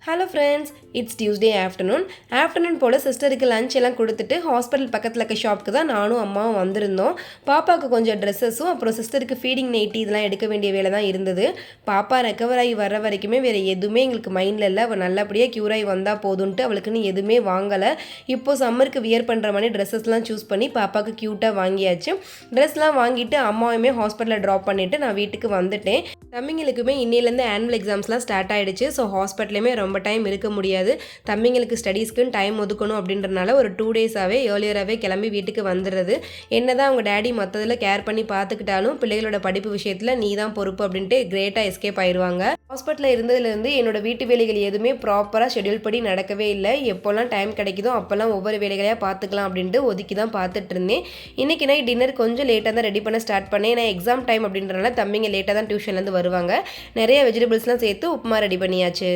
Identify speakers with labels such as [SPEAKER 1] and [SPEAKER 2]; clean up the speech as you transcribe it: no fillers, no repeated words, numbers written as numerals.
[SPEAKER 1] Hello friends, it's Tuesday afternoon போல் சிஸ்டருக்கு lunch எல்லாம் கொடுத்துட்டு ஹாஸ்பிட்டல் பக்கத்தில் இருக்க ஷாப்புக்கு தான் நானும் அம்மாவும் வந்திருந்தோம். பாப்பாவுக்கு கொஞ்சம் ட்ரெஸ்ஸஸும் அப்புறம் சிஸ்டருக்கு ஃபீடிங் நைட்டி இதெல்லாம் எடுக்க வேண்டிய வேலை தான் இருந்தது. பாப்பா ரெக்கவர் ஆகி வர வரைக்குமே வேறு எதுவுமே எங்களுக்கு மைண்டில் இல்லை. அவள் நல்லபடியாக க்யூர் ஆகி வந்தால் போதுன்ட்டு அவளுக்குன்னு எதுவுமே வாங்கலை. இப்போது சம்மருக்கு வியர் பண்ணுற மாதிரி ட்ரெஸ்ஸஸ்லாம் சூஸ் பண்ணி பாப்பாவுக்கு க்யூட்டாக வாங்கியாச்சு. ட்ரெஸ்லாம் வாங்கிட்டு அம்மாவுமே ஹாஸ்பிட்டலில் ட்ராப் பண்ணிவிட்டு நான் வீட்டுக்கு வந்துட்டேன். தம்பிங்களுக்குமே இன்னிலேருந்து ஆனுவல் எக்ஸாம்ஸ்லாம் ஸ்டார்ட் ஆகிடுச்சு. ஸோ ஹாஸ்பிட்டலையுமே ரொம்ப டைம் இருக்க முடியாது. தம்பிங்களுக்கு ஸ்டடீஸ்க்குன்னு டைம் ஒதுக்கணும் அப்படின்றனால ஒரு 2 டேஸாகவே ஏர்லியராகவே கிளம்பி வீட்டுக்கு வந்துடுறது. என்ன தான் அவங்க டேடி மற்றதில் கேர் பண்ணி பார்த்துக்கிட்டாலும் பிள்ளைகளோட படிப்பு விஷயத்தில் நீ தான் பொறுப்பு அப்படின்ட்டு கிரேட்டாக எஸ்கேப் ஆயிடுவாங்க. ஹாஸ்பிட்டலில் இருந்ததுலேருந்து என்னோட வீட்டு வேலைகள் எதுவுமே ப்ராப்பராக ஷெடியூல் படி நடக்கவே இல்லை. எப்போல்லாம் டைம் கிடைக்குதோ அப்போல்லாம் ஒவ்வொரு வேலைகளையாக பார்த்துக்கலாம் அப்படின்ட்டு ஒதுக்கி தான் பார்த்துட்டு இருந்தேன். இன்றைக்கி நைட் டின்னர் கொஞ்சம் லேட்டாக தான் ரெடி பண்ண ஸ்டார்ட் பண்ணேன். ஏன்னா எக்ஸாம் டைம் அப்படின்றனால தம்பிங்க லேட்டாக தான் டியூஷன்லேருந்து வருவாங்க. நிறைய வெஜிடபிள்ஸ்லாம் சேர்த்து உப்புமா ரெடி பண்ணியாச்சு.